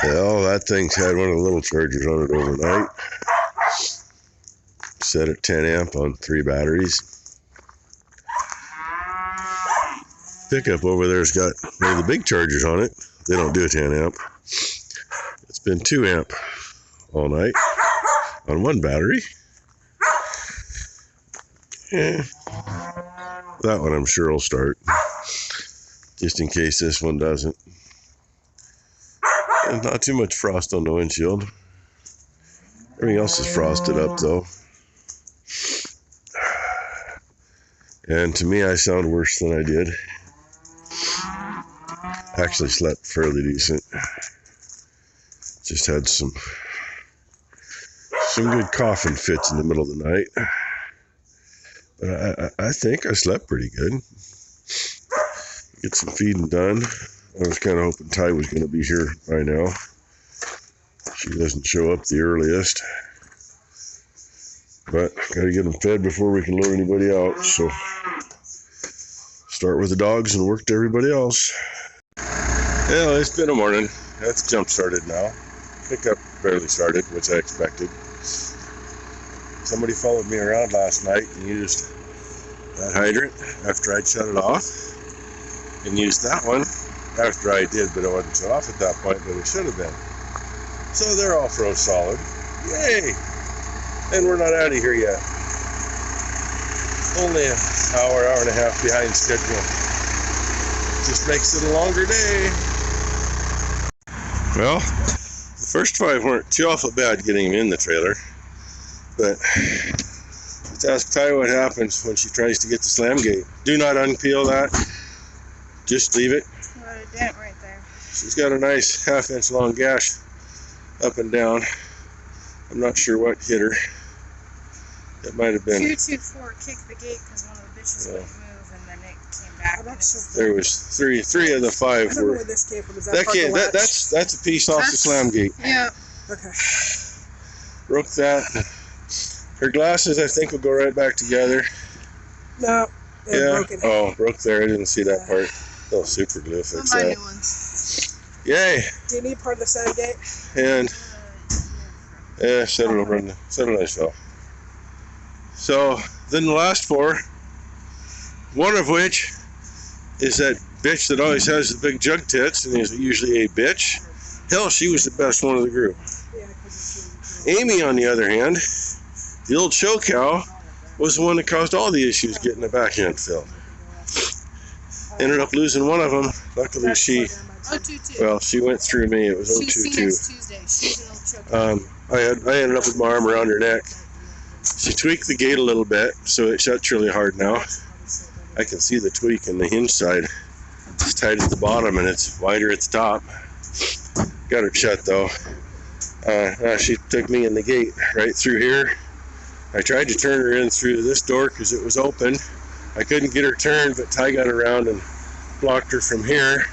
Well, that thing's had one of the little chargers on it overnight. Set at 10 amp on 3 batteries. Pickup over there's got one of the big chargers on it. They don't do a 10 amp. It's been 2 amp all night on 1 battery. That one I'm sure will start, just in case this one doesn't. And not too much frost on the windshield. Everything else is frosted up though. And to me, I sound worse than I did. Actually slept fairly decent. Just had some good coughing fits in the middle of the night. But I think I slept pretty good. Get some feeding done. I was kind of hoping Ty was going to be here by now. She doesn't show up the earliest. But got to get them fed before we can load anybody out. So start with the dogs and work to everybody else. Yeah, it's been a morning. That's jump started now. Pickup barely started, which I expected. Somebody followed me around last night and used that hydrant after I'd shut it off, and used that one after I did, but it wasn't shut off at that point, but it should have been. So they're all froze solid. Yay! And we're not out of here yet. Only an hour and a half behind schedule. Just makes it a longer day. Well, the first 5 weren't too awful bad getting them in the trailer. But let's ask Ty what happens when she tries to get the slam gate. Do not unpeel that. Just leave it. Got a dent right there. She's got a nice 1/2 inch long gash up and down. I'm not sure what hit her. It might have been. 224 kicked the gate because one of the bitches wouldn't move, and then it came back. There was three of the 5 I don't know were. where this came from. Is that That's a piece off the slam gate. Yeah. Okay. Broke that. Her glasses, I think, will go right back together. No. They're broken. Oh, broke there. I didn't see that part. Oh, super glue fix I'll buy that. new ones. Yay! Do you need part of the sand gate? And set it over in the nice well. So then the last 4, one of which is that bitch that always has the big jug tits and is usually a bitch. Hell, she was the best one of the group. Yeah, because Amy, on the other hand, the old show cow, was the one that caused all the issues getting the back end filled. Ended up losing one of them. Luckily, she went through me. It was 022. She's seen us Tuesday. She's an old choke. I ended up with my arm around her neck. She tweaked the gate a little bit, so it shuts really hard now. I can see the tweak in the hinge side. It's tight at the bottom and it's wider at the top. Got her shut though. She took me in the gate right through here. I tried to turn her in through this door because it was open. I couldn't get her turned, but Ty got around and blocked her from here.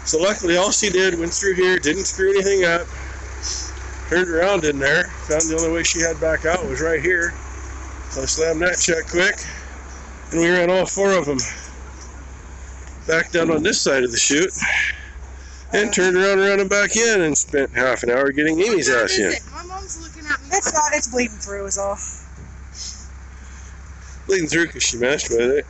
So luckily all she did went through here, didn't screw anything up, turned around in there, found the only way she had back out was right here. So I slammed that shut quick, and we ran all 4 of them back down on this side of the chute, and turned around and back in, and spent half an hour getting Amy's ass in. My mom's looking at me. it's bleeding through is all. Bleeding through because she messed with it.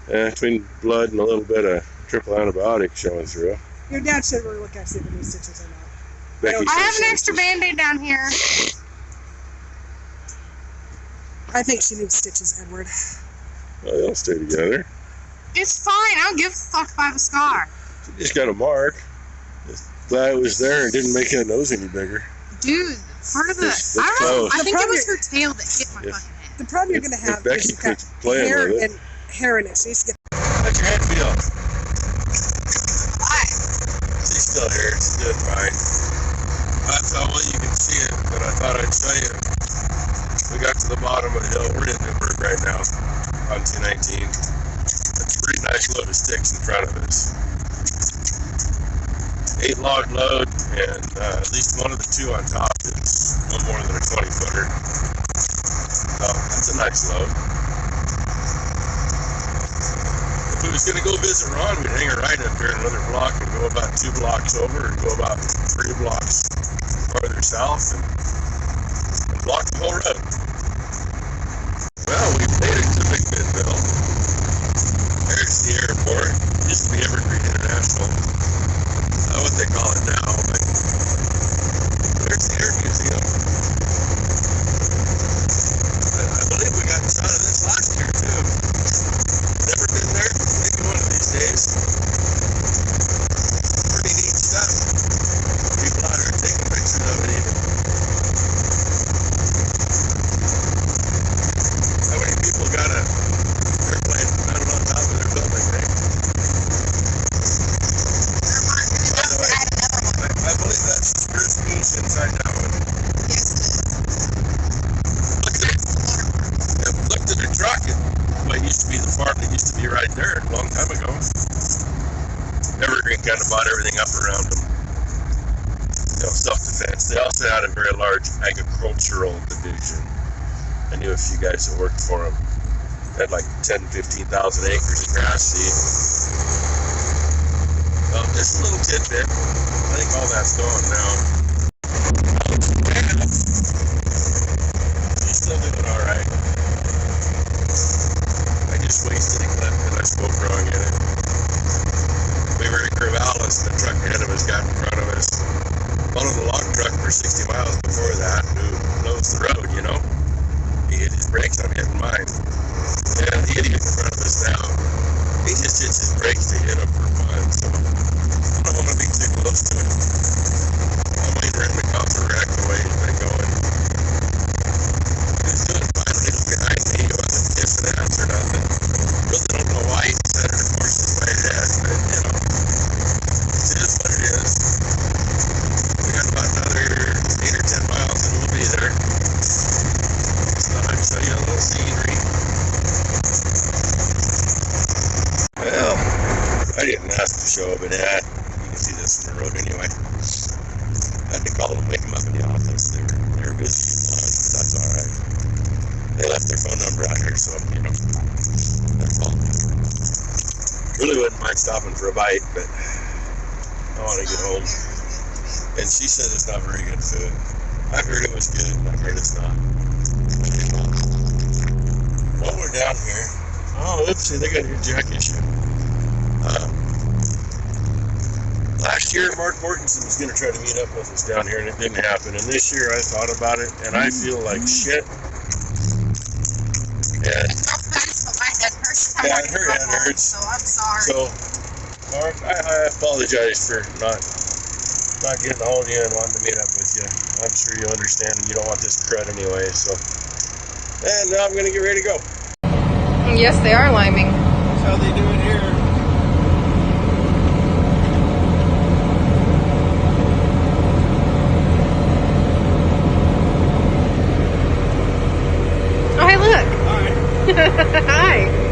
Between blood and a little bit of triple antibiotic showing through. Your dad should really look at see if it needs stitches or not. Becky I have says an so. extra Band-Aid down here. I think she needs stitches, Edward. Well, they'll stay together. It's fine. I don't give a fuck if I have a scar. She just got a mark. Just glad it was there and didn't make that nose any bigger. Dude, part of the... It's I don't know. close. I think it was her tail that hit my fucking head. The problem you're going to have If Becky is you've got quits playing hair with it. and hair in it. She needs to get... How's your head feel? Why? She's still here. She's doing fine. That's how well you can see it, but I thought I'd show you. We got to the bottom of the hill. We're in Newburgh right now on 219. That's a pretty nice load of sticks in front of us. 8 log load, and at least one of the 2 on top is no more than a 20-footer. So that's a nice load. If it was was gonna go visit Ron, we'd hang a right up there in another block and go about 2 blocks over and go about 3 blocks farther south and block the whole road. Well, we made it to McMinnville. There's the airport. Used to be Evergreen International. What they call it now, but there's the Air Museum. I believe we got a shot of this last year too. Never been there. Maybe one of these days. Pretty neat stuff. People out there taking pictures of it even. How many people got a airplane mounted on top of their building, right? By the way, I believe that's the Spirit News inside that one. Look at the truck. It used to be the farm that used to be right there a long time ago. Evergreen kind of bought everything up around them. Self-defense. They also had a very large agricultural division. I knew a few guys that worked for them. They had like 10, 15,000 acres of grass seed. Well, just a little tidbit. I think all that's gone now. She's still doing all right. I just wasted a clip because I spoke wrong in it. We were in Corvallis and the truck ahead of us got in front of us. Followed the log truck for 60 miles before that, who knows the road, you know? He hit his brakes, I'm hitting mine. And the idiot in front of us now, he just hits his brakes to hit him for fun, so I don't want to be too close to him. I'm waiting for him to cause a wreck the way he's been going. He's doing fine when he was behind me. He wasn't kissing ass or nothing. Really don't know why he decided to force his way ahead, but you know, it is what it is. We got about another 8 or 10 miles and we'll be there. So I'll show you a little scenery. Well, I didn't ask to show up an ad. You can see this from the road anyway. I had to call them, wake them up in the office. They were busy and lunch, but that's all right. They left their phone number out here, so you know, their fault. Really wouldn't mind stopping for a bite, but I want to get home. And she said it's not very good food. I heard it was good. I heard it's not. While we're down here, oh, oopsie, they got your jack issue. Last year, Mark Mortensen was going to try to meet up with us down here, and it didn't happen. And this year, I thought about it, and I feel like shit. And yeah, her head hurts. So I'm sorry. So, Mark, I apologize for not getting a hold of you and wanting to meet up with you. I'm sure you understand, and you don't want this crud anyway. So, and now I'm going to get ready to go. Yes, they are liming. That's how they do it here. Oh, hey, look. Hi. Hi.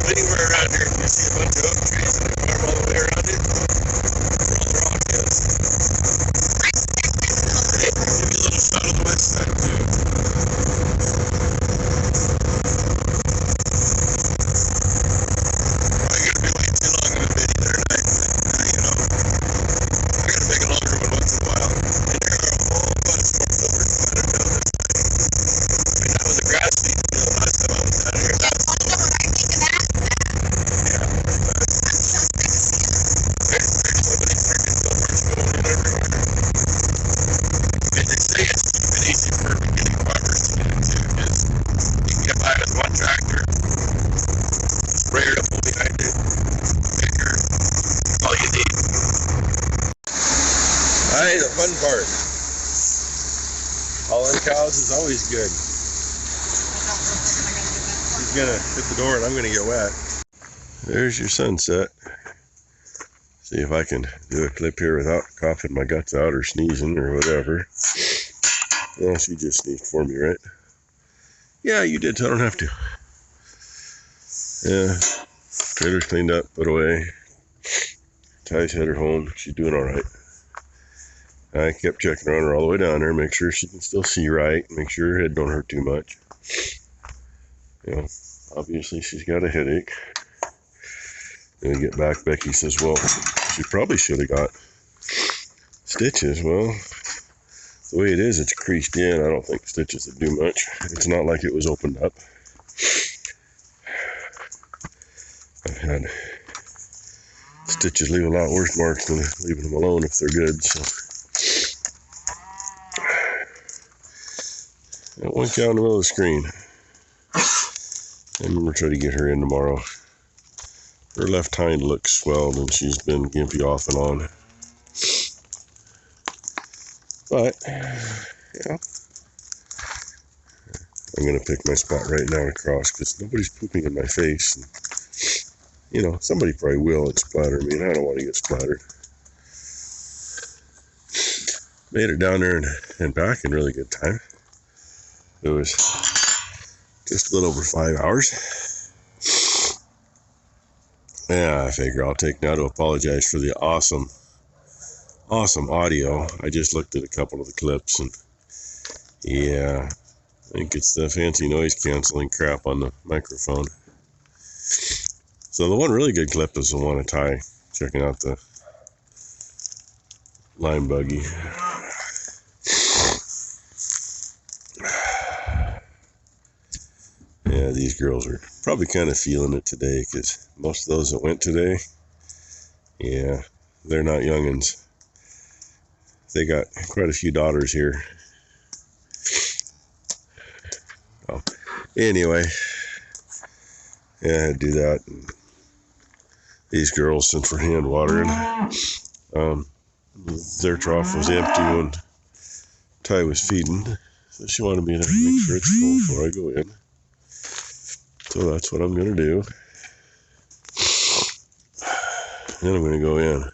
anywhere around here, you see a bunch of oak trees and a farm all the way around it. Where all the rock is. Hey, give you a little shot of the west side too. Probably gonna be way too long of a video there tonight, but you know, I gotta make a longer one once in a while. And there are a whole bunch more filbert spiders down this way. I mean, that was a grass seed field last time I was down here. That was I know what I think of that. yeah, pretty much. I'm so sick of seeing them. There's so many freaking filberts going in everywhere. And they say it's even easy for beginning farmers to do too, because you can get by with one tractor, sprayer to pull behind it, picker, all you need. Alright, the fun part. Hauling cows is always good. He's gonna hit the door and I'm gonna get wet. There's your sunset. See if I can do a clip here without coughing my guts out or sneezing or whatever. Yeah, she just sneezed for me, right? Yeah, you did, so I don't have to. Yeah, trailer's cleaned up, put away. Ty's headed home. She's doing all right. I kept checking on her all the way down there, make sure she can still see right, make sure her head don't hurt too much. You know, obviously she's got a headache. Then we get back, Becky says, well, she probably should have got stitches. Well, the way it is, it's creased in. I don't think stitches would do much. It's not like it was opened up. I've had stitches leave a lot worse marks than leaving them alone if they're good. So got one cow in the middle of the screen. I'm gonna try to get her in tomorrow. Her left hind looks swelled and she's been gimpy off and on. But, yeah. I'm gonna pick my spot right now across because nobody's pooping in my face. And, you know, somebody probably will and splatter me, and I don't want to get splattered. Made it down there and back in really good time. It was just a little over 5 hours. Yeah, I figure I'll take now to apologize for the awesome audio. I just looked at a couple of the clips and yeah, I think it's the fancy noise canceling crap on the microphone. So the one really good clip is the one of Ty checking out the lime buggy. Yeah, these girls are probably kind of feeling it today because most of those that went today, yeah, they're not youngins. They got quite a few daughters here. Oh, anyway, yeah, I had to do that. And these girls, since we're hand watering, their trough was empty when Ty was feeding, so she wanted me to make sure it's full before I go in. So that's what I'm gonna do. Then I'm gonna go in.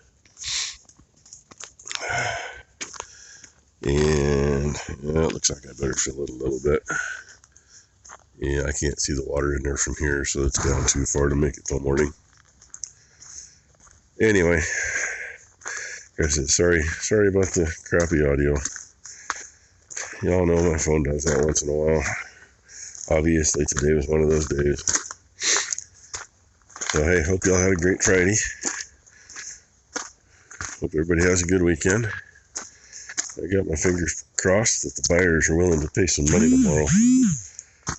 And yeah, it looks like I better fill it a little bit. Yeah, I can't see the water in there from here, so it's down too far to make it till morning. Anyway, guys, sorry about the crappy audio. Y'all know my phone does that once in a while. Obviously, today was one of those days. So, hey, hope y'all had a great Friday. Hope everybody has a good weekend. I got my fingers crossed that the buyers are willing to pay some money tomorrow.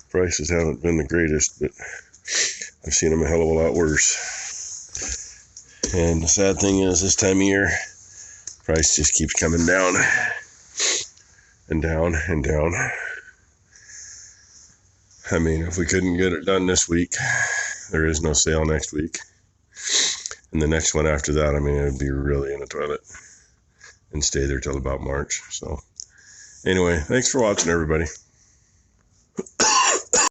Prices haven't been the greatest, but I've seen them a hell of a lot worse. And the sad thing is, this time of year, price just keeps coming down and down and down. I mean, if we couldn't get it done this week, there is no sale next week. And the next one after that, I mean, it would be really in the toilet and stay there till about March. So anyway, thanks for watching, everybody.